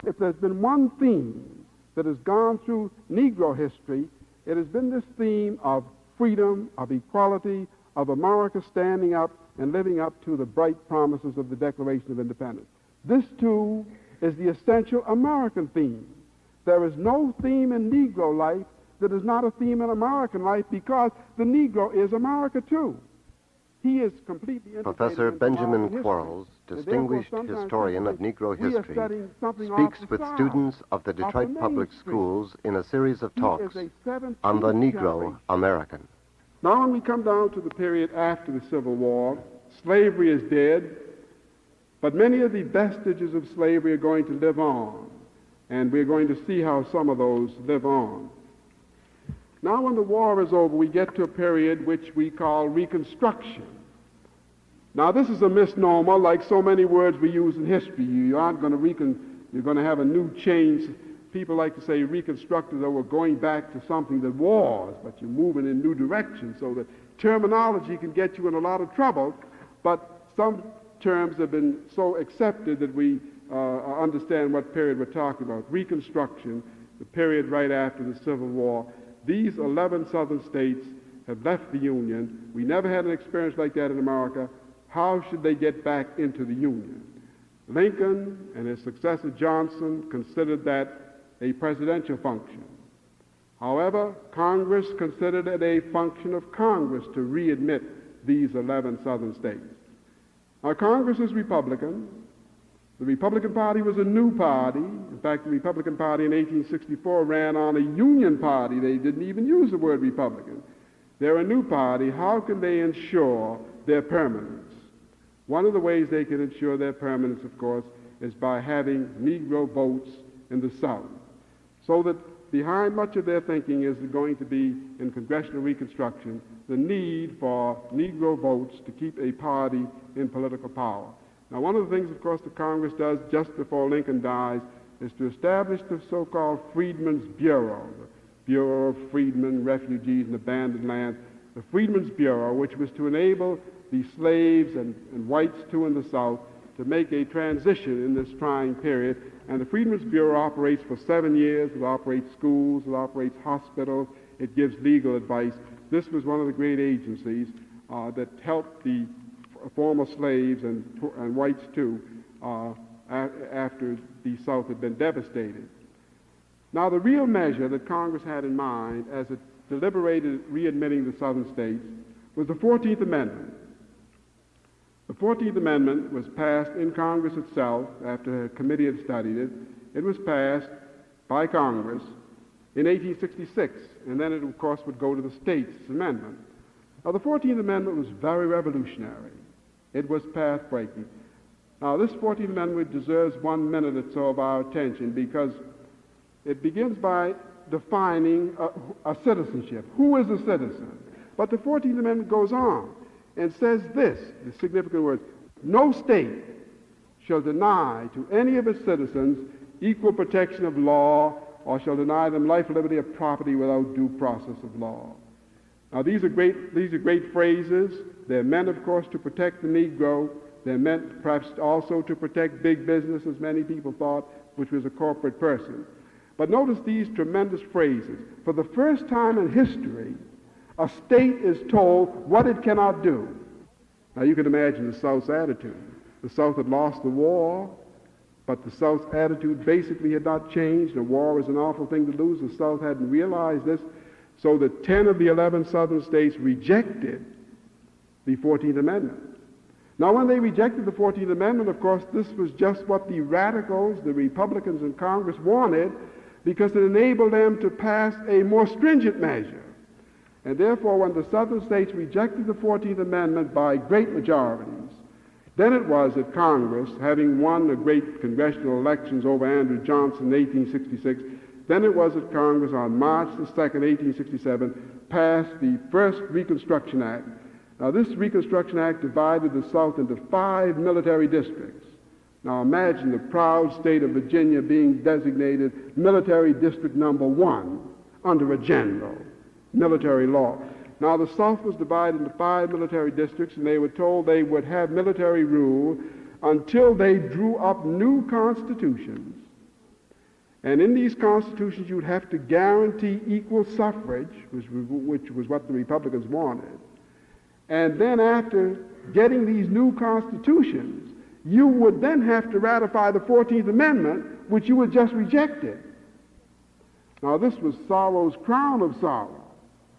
If there's been one theme that has gone through Negro history, it has been this theme of freedom, of equality, of America standing up and living up to the bright promises of the Declaration of Independence. This, too, is the essential American theme. There is no theme in Negro life that is not a theme in American life, because the Negro is America, too. He is completely integrated. Professor into Benjamin American Quarles, history. distinguished historian of Negro history, speaks with students of the Detroit Public Schools in a series of talks on the Negro American. Now, when we come down to the period after the Civil War, slavery is dead, but many of the vestiges of slavery are going to live on, and we're going to see how some of those live on. Now, when the war is over, we get to a period which we call Reconstruction. Now, this is a misnomer, like so many words we use in history. You aren't going to you're going to have a new change. People like to say reconstructed, or we're going back to something that was, but you're moving in new directions. So the terminology can get you in a lot of trouble, but some terms have been so accepted that we understand what period we're talking about. Reconstruction, the period right after the Civil War. These 11 southern states have left the Union. We never had an experience like that in America. How should they get back into the Union? Lincoln and his successor Johnson considered that a presidential function. However, Congress considered it a function of Congress to readmit these 11 southern states. Now, Congress is Republican. The Republican Party was a new party. In fact, the Republican Party in 1864 ran on a Union party. They didn't even use the word Republican. They're a new party. How can they ensure their permanence? One of the ways they can ensure their permanence, of course, is by having Negro votes in the South. So that behind much of their thinking is going to be, in congressional Reconstruction, the need for Negro votes to keep a party in political power. Now, one of the things, of course, that Congress does just before Lincoln dies is to establish the so-called Freedmen's Bureau, the Bureau of Freedmen, Refugees, and Abandoned Lands, the Freedmen's Bureau, which was to enable the slaves and whites, too, in the South to make a transition in this trying period. And the Freedmen's Bureau operates for 7 years. It operates schools, it operates hospitals, it gives legal advice. This was one of the great agencies that helped the former slaves and whites too after the South had been devastated. Now, the real measure that Congress had in mind as it deliberated readmitting the southern states was the 14th Amendment. The 14th Amendment was passed in Congress itself after a committee had studied it. It was passed by Congress in 1866, and then it, of course, would go to the states amendment. Now, the 14th Amendment was very revolutionary. It was path-breaking. Now, this 14th Amendment deserves 1 minute or so of our attention, because it begins by defining a citizenship. Who is a citizen? But the 14th Amendment goes on and says this, the significant words: no state shall deny to any of its citizens equal protection of law, or shall deny them life, liberty, or property without due process of law. Now, these are great phrases. They're meant, of course, to protect the Negro. They're meant perhaps also to protect big business, as many people thought, which was a corporate person. But notice these tremendous phrases. For the first time in history, a state is told what it cannot do. Now, you can imagine the South's attitude. The South had lost the war, but the South's attitude basically had not changed. The war was an awful thing to lose. The South hadn't realized this. So that 10 of the 11 southern states rejected the 14th Amendment. Now, when they rejected the 14th Amendment, of course, this was just what the radicals, the Republicans in Congress wanted, because it enabled them to pass a more stringent measure. And therefore, when the southern states rejected the 14th Amendment by great majorities, then it was that Congress, having won the great congressional elections over Andrew Johnson in 1866, then it was that Congress, on March the 2nd, 1867, passed the first Reconstruction Act. Now, this Reconstruction Act divided the South into 5 military districts. Now, imagine the proud state of Virginia being designated Military District Number 1 under a general military law. Now, the South was divided into 5 military districts, and they were told they would have military rule until they drew up new constitutions And in these constitutions, you'd have to guarantee equal suffrage, which was what the Republicans wanted. And then after getting these new constitutions, you would then have to ratify the 14th Amendment, which you had just rejected. Now, this was sorrow's crown of sorrow.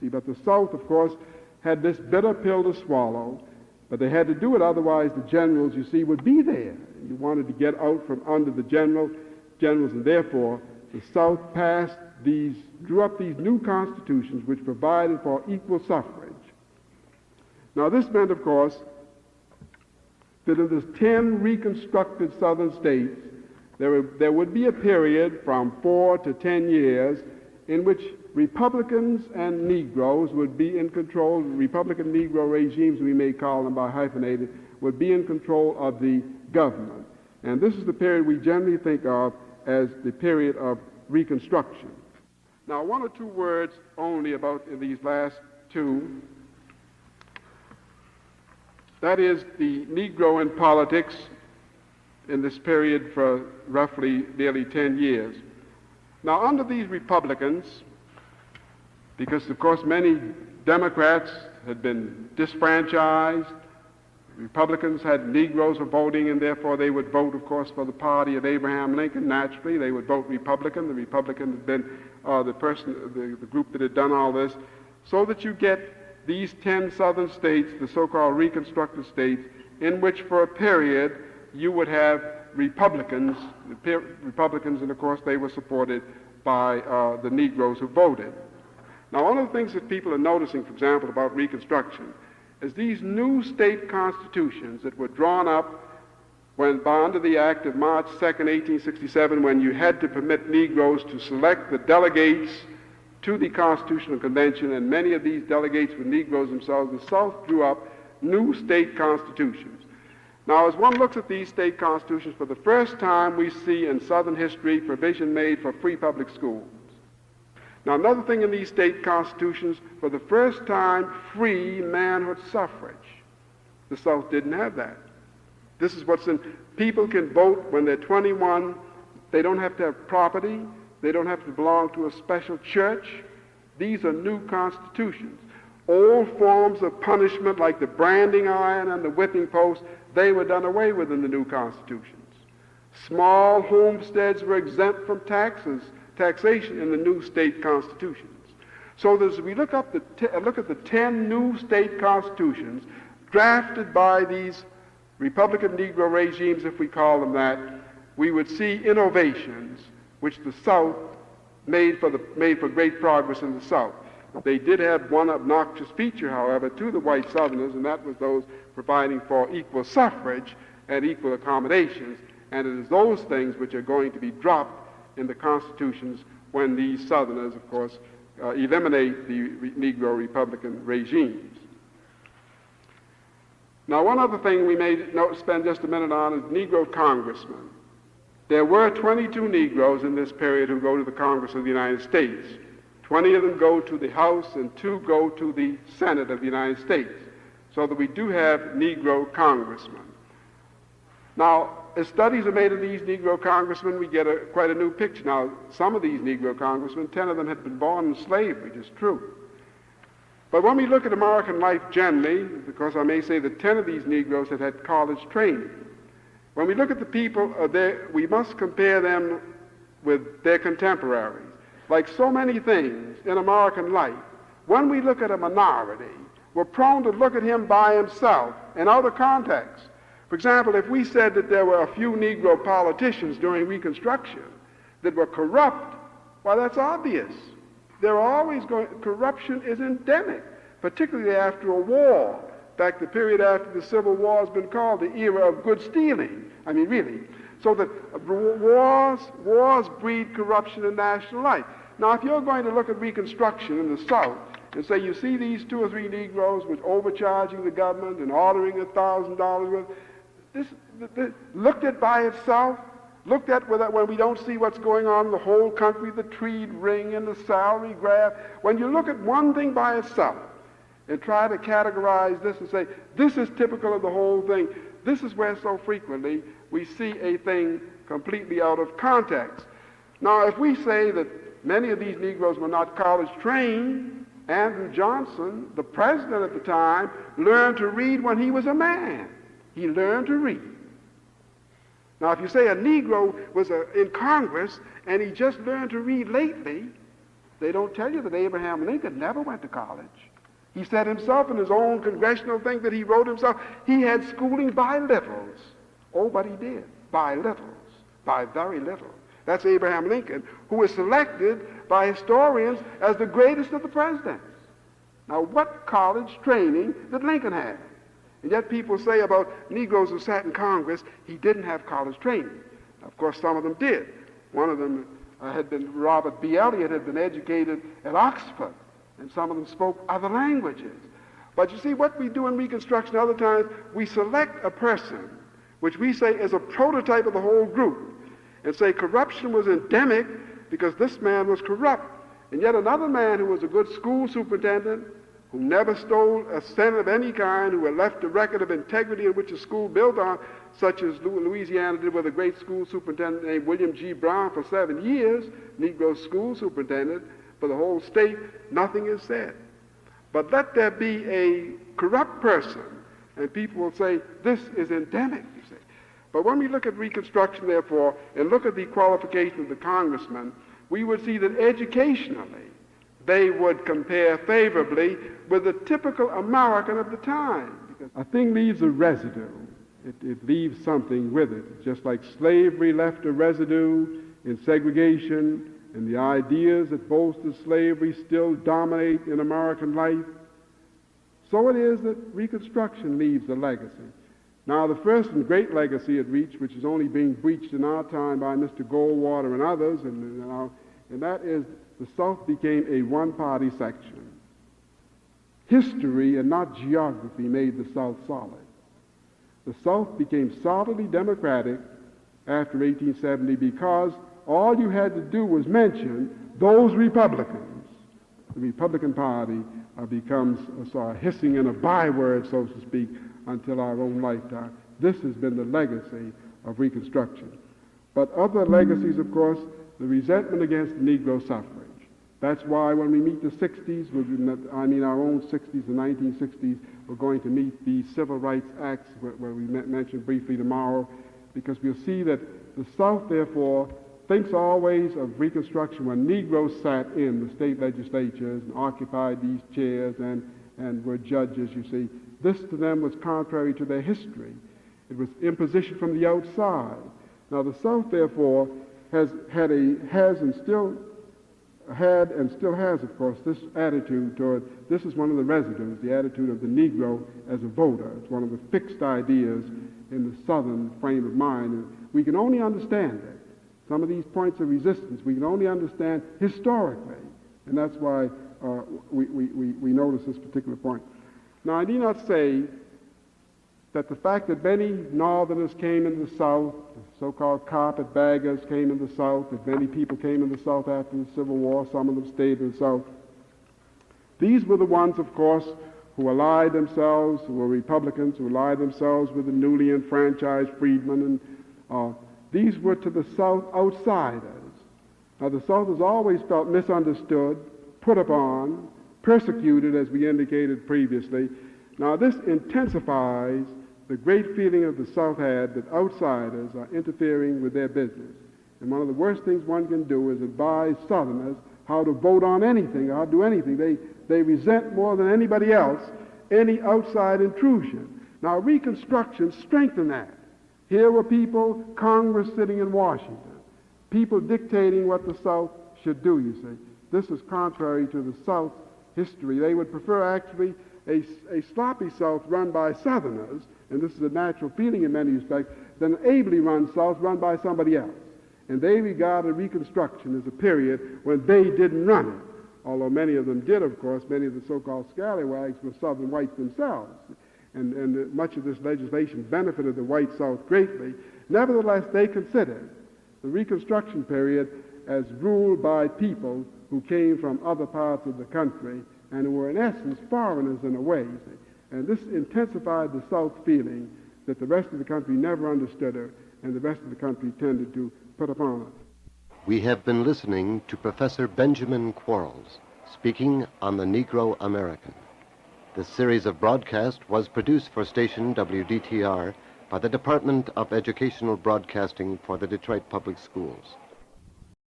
See, but the South, of course, had this bitter pill to swallow, but they had to do it, otherwise the generals, you see, would be there. You wanted to get out from under the generals, and therefore the South drew up these new constitutions which provided for equal suffrage. Now, this meant, of course, that in the 10 reconstructed southern states, there would be a period from 4 to 10 years in which Republicans and Negroes would be in control. Republican Negro regimes, we may call them by hyphenated, would be in control of the government. And this is the period we generally think of as the period of Reconstruction. Now, one or two words only about these last two. That is the Negro in politics in this period for roughly nearly 10 years. Now, under these Republicans, because of course many Democrats had been disfranchised, Republicans had Negroes voting, and therefore they would vote, of course, for the party of Abraham Lincoln. Naturally, they would vote Republican. The Republican had been the group that had done all this, so that you get these 10 southern states, the so-called Reconstructed states, in which for a period you would have Republicans, and of course they were supported by the Negroes who voted. Now, one of the things that people are noticing, for example, about Reconstruction, is these new state constitutions that were drawn up under the Act of March 2nd, 1867, when you had to permit Negroes to select the delegates to the Constitutional Convention, and many of these delegates were Negroes themselves. The South drew up new state constitutions. Now, as one looks at these state constitutions, for the first time we see in Southern history provision made for free public schools. Now, another thing in these state constitutions, for the first time, free manhood suffrage. The South didn't have that. This is what's in. People can vote when they're 21. They don't have to have property. They don't have to belong to a special church. These are new constitutions. Old forms of punishment like the branding iron and the whipping post, they were done away with in the new constitutions. Small homesteads were exempt from taxation in the new state constitutions. So as we look at the 10 new state constitutions drafted by these Republican Negro regimes, if we call them that, we would see innovations which the South made for great progress in the South. They did have one obnoxious feature, however, to the white Southerners, and that was those providing for equal suffrage and equal accommodations. And it is those things which are going to be dropped in the constitutions when these Southerners, of course, eliminate the Negro Republican regimes. Now, one other thing we may spend just a minute on is Negro congressmen. There were 22 Negroes in this period who go to the Congress of the United States. 20 of them go to the House and 2 go to the Senate of the United States, so that we do have Negro congressmen. Now, as studies are made of these Negro congressmen, we get quite a new picture. Now, some of these Negro congressmen, 10 of them had been born in slavery, it is true. But when we look at American life generally, because I may say that 10 of these Negroes had had college training, when we look at the people, we must compare them with their contemporaries. Like so many things in American life, when we look at a minority, we're prone to look at him by himself in other contexts. For example, if we said that there were a few Negro politicians during Reconstruction that were corrupt, well, that's obvious. Corruption is endemic, particularly after a war. In fact, the period after the Civil War has been called the era of good stealing. I mean, really. So that wars breed corruption in national life. Now, if you're going to look at Reconstruction in the South and say you see these 2 or 3 Negroes with overcharging the government and ordering $1,000 worth, this looked at by itself, looked at when we don't see what's going on in the whole country, the trade ring and the salary grab. When you look at one thing by itself and try to categorize this and say, this is typical of the whole thing, this is where so frequently we see a thing completely out of context. Now, if we say that many of these Negroes were not college trained, Andrew Johnson, the president at the time, learned to read when he was a man. He learned to read. Now, if you say a Negro was in Congress and he just learned to read lately, they don't tell you that Abraham Lincoln never went to college. He said himself in his own congressional thing that he wrote himself, he had schooling by littles. Oh, but he did, by littles, by very little. That's Abraham Lincoln, who was selected by historians as the greatest of the presidents. Now, what college training did Lincoln have? And yet people say about Negroes who sat in Congress, he didn't have college training. Of course, some of them did. One of them had been, Robert B. Eliot had been educated at Oxford, and some of them spoke other languages. But you see, what we do in Reconstruction other times, we select a person, which we say is a prototype of the whole group, and say corruption was endemic because this man was corrupt. And yet another man who was a good school superintendent, who never stole a cent of any kind, who had left a record of integrity in which a school built on, such as Louisiana did with a great school superintendent named William G. Brown for 7 years, Negro school superintendent for the whole state, nothing is said. But let there be a corrupt person, and people will say, this is endemic, you see. But when we look at Reconstruction, therefore, and look at the qualification of the congressman, we would see that educationally, they would compare favorably with the typical American of the time. Because a thing leaves a residue. It leaves something with it. Just like slavery left a residue in segregation, and the ideas that bolster slavery still dominate in American life, so it is that Reconstruction leaves a legacy. Now, the first and great legacy it reached, which is only being breached in our time by Mr. Goldwater and others, and that is the South became a one-party section. History and not geography made the South solid. The South became solidly Democratic after 1870 because all you had to do was mention those Republicans. The Republican Party becomes a sort of hissing in a byword, so to speak, until our own lifetime. This has been the legacy of Reconstruction. But other legacies, of course, the resentment against Negro suffrage. That's why when we meet the 60s, our own 60s, the 1960s, we're going to meet the Civil Rights Acts, where we mentioned briefly tomorrow, because we'll see that the South, therefore, thinks always of Reconstruction when Negroes sat in the state legislatures and occupied these chairs and were judges, you see. This to them was contrary to their history. It was imposition from the outside. Now the South, therefore, has and still has, of course, this attitude toward, this is one of the residues, the attitude of the Negro as a voter. It's one of the fixed ideas in the Southern frame of mind. And we can only understand it. Some of these points of resistance we can only understand historically. And that's why we notice this particular point. Now, I need not say that the fact that many Northerners came into the South, so-called carpetbaggers came in the South, that many people came in the South after the Civil War, some of them stayed in the South. These were the ones, of course, who allied themselves, who were Republicans, who allied themselves with the newly enfranchised freedmen, and these were to the South outsiders. Now, the South has always felt misunderstood, put upon, persecuted, as we indicated previously. Now, this intensifies the great feeling of the South had that outsiders are interfering with their business. And one of the worst things one can do is advise Southerners how to vote on anything, or how to do anything. They resent more than anybody else any outside intrusion. Now, Reconstruction strengthened that. Here were people, Congress sitting in Washington, people dictating what the South should do, you see. This is contrary to the South history. They would prefer actually a sloppy South run by Southerners, and this is a natural feeling in many respects, than an ably run South run by somebody else. And they regarded Reconstruction as a period when they didn't run it, although many of them did, of course. Many of the so-called scallywags were Southern whites themselves, and much of this legislation benefited the white South greatly. Nevertheless, they considered the Reconstruction period as ruled by people who came from other parts of the country and who were in essence foreigners in a way. And this intensified the South feeling that the rest of the country never understood her and the rest of the country tended to put upon her. We have been listening to Professor Benjamin Quarles speaking on the Negro American. This series of broadcast was produced for station WDTR by the Department of Educational Broadcasting for the Detroit Public Schools.